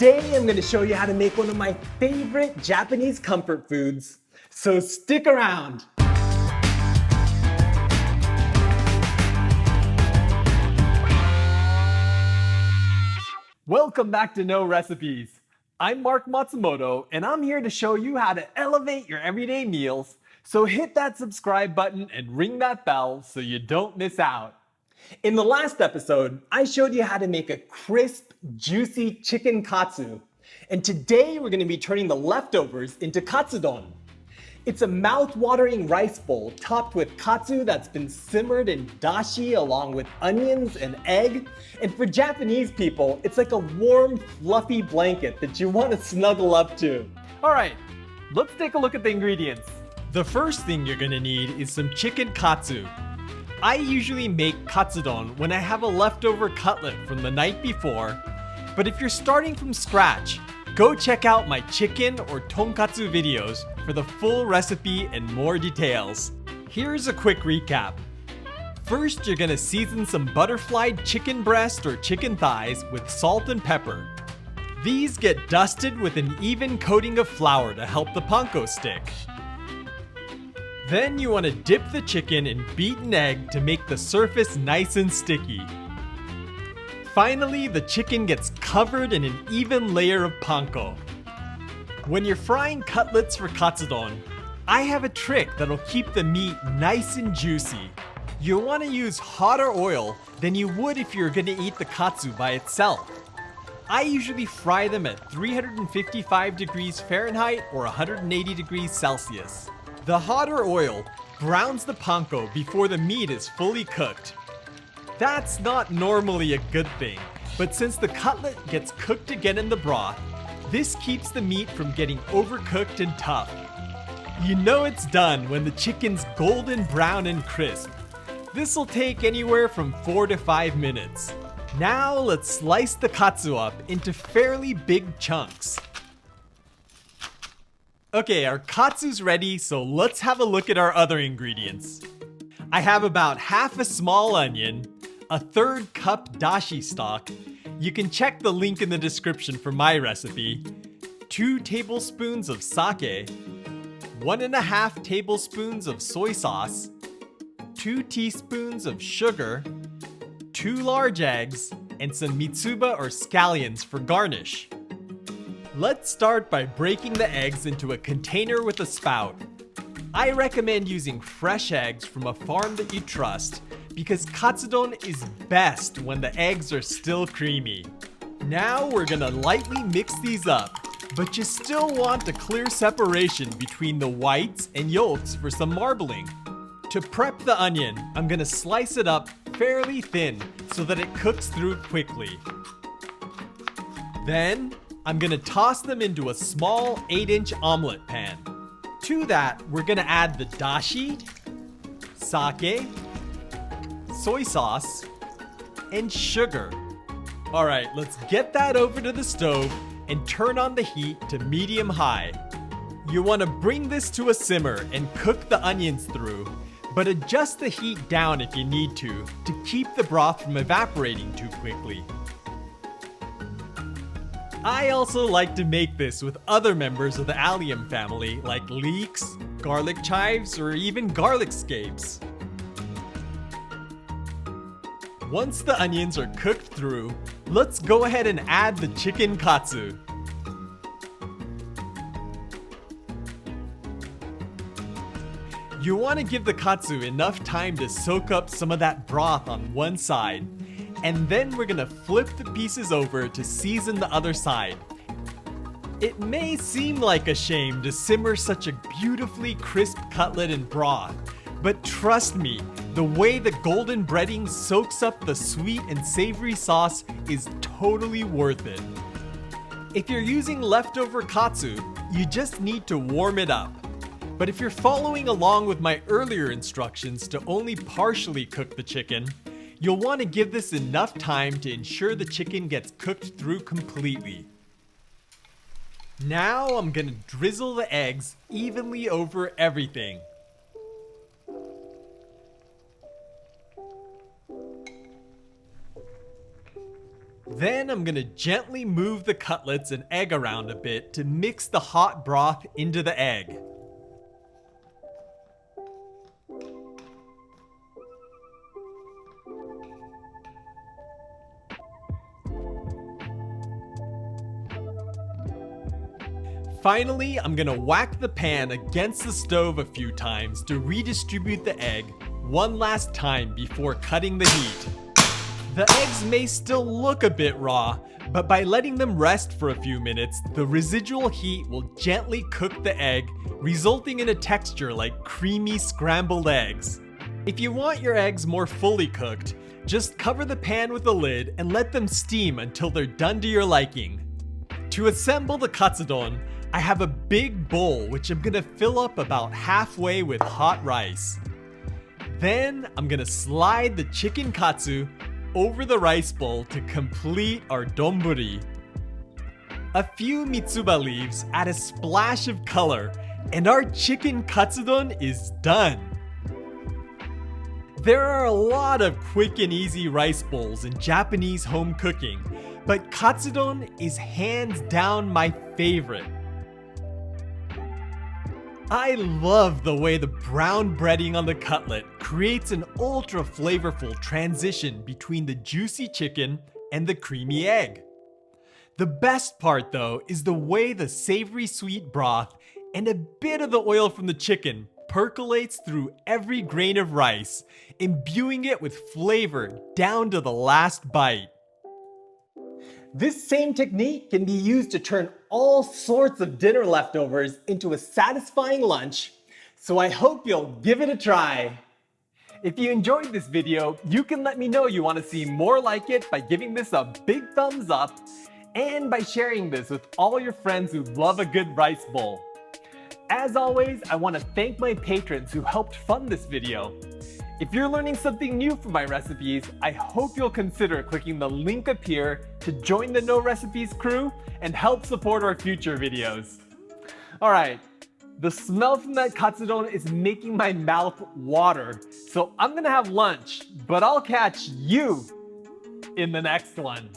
Today I'm going to show you how to make one of my favorite Japanese comfort foods. So stick around. Welcome back to No Recipes. I'm Mark Matsumoto and I'm here to show you how to elevate your everyday meals. So hit that subscribe button and ring that bell so you don't miss out. In the last episode, I showed you how to make a crisp, juicy chicken katsu. And today we're going to be turning the leftovers into katsudon. It's a mouth-watering rice bowl topped with katsu that's been simmered in dashi along with onions and egg. And for Japanese people, it's like a warm, fluffy blanket that you want to snuggle up to. All right, let's take a look at the ingredients. The first thing you're going to need is some chicken katsu. I usually make katsudon when I have a leftover cutlet from the night before, but if you're starting from scratch, go check out my chicken or tonkatsu videos for the full recipe and more details. Here's a quick recap. First, you're gonna season some butterflied chicken breast or chicken thighs with salt and pepper. These get dusted with an even coating of flour to help the panko stick. Then you want to dip the chicken in beaten egg to make the surface nice and sticky. Finally, the chicken gets covered in an even layer of panko. When you're frying cutlets for katsudon, I have a trick that'll keep the meat nice and juicy. You'll want to use hotter oil than you would if you were going to eat the katsu by itself. I usually fry them at 355 degrees Fahrenheit or 180 degrees Celsius. The hotter oil browns the panko before the meat is fully cooked. That's not normally a good thing, but since the cutlet gets cooked again in the broth, this keeps the meat from getting overcooked and tough. You know it's done when the chicken's golden brown and crisp. This'll take anywhere from 4 to 5 minutes. Now let's slice the katsu up into fairly big chunks. Okay, our katsu's ready, so let's have a look at our other ingredients. I have about half a small onion, a 1/3 cup dashi stock. You can check the link in the description for my recipe. 2 tablespoons of sake, 1.5 tablespoons of soy sauce, 2 teaspoons of sugar, 2 large eggs, and some Mitsuba or scallions for garnish. Let's start by breaking the eggs into a container with a spout. I recommend using fresh eggs from a farm that you trust because katsudon is best when the eggs are still creamy. Now we're gonna lightly mix these up, but you still want a clear separation between the whites and yolks for some marbling. To prep the onion, I'm gonna slice it up fairly thin so that it cooks through quickly. Then, I'm gonna toss them into a small 8-inch omelet pan. To that, we're gonna add the dashi, sake, soy sauce, and sugar. Alright, let's get that over to the stove and turn on the heat to medium-high. You wanna bring this to a simmer and cook the onions through, but adjust the heat down if you need to keep the broth from evaporating too quickly. I also like to make this with other members of the allium family like leeks, garlic chives, or even garlic scapes. Once the onions are cooked through, let's go ahead and add the chicken katsu. You want to give the katsu enough time to soak up some of that broth on one side. And then we're gonna flip the pieces over to season the other side. It may seem like a shame to simmer such a beautifully crisp cutlet in broth, but trust me, the way the golden breading soaks up the sweet and savory sauce is totally worth it. If you're using leftover katsu, you just need to warm it up. But if you're following along with my earlier instructions to only partially cook the chicken, you'll want to give this enough time to ensure the chicken gets cooked through completely. Now I'm gonna drizzle the eggs evenly over everything. Then I'm gonna gently move the cutlets and egg around a bit to mix the hot broth into the egg. Finally, I'm gonna whack the pan against the stove a few times to redistribute the egg one last time before cutting the heat. The eggs may still look a bit raw, but by letting them rest for a few minutes, the residual heat will gently cook the egg, resulting in a texture like creamy scrambled eggs. If you want your eggs more fully cooked, just cover the pan with a lid and let them steam until they're done to your liking. To assemble the katsudon, I have a big bowl which I'm gonna fill up about halfway with hot rice. Then I'm gonna slide the chicken katsu over the rice bowl to complete our donburi. A few Mitsuba leaves add a splash of color, and our chicken katsudon is done. There are a lot of quick and easy rice bowls in Japanese home cooking, but katsudon is hands down my favorite. I love the way the brown breading on the cutlet creates an ultra flavorful transition between the juicy chicken and the creamy egg. The best part though is the way the savory sweet broth and a bit of the oil from the chicken percolates through every grain of rice, imbuing it with flavor down to the last bite. This same technique can be used to turn all sorts of dinner leftovers into a satisfying lunch, so I hope you'll give it a try. If you enjoyed this video, you can let me know you want to see more like it by giving this a big thumbs up and by sharing this with all your friends who love a good rice bowl. As always, I want to thank my patrons who helped fund this video. If you're learning something new from my recipes, I hope you'll consider clicking the link up here to join the No Recipes crew and help support our future videos. Alright, the smell from that katsudon is making my mouth water, so I'm gonna have lunch, but I'll catch you in the next one.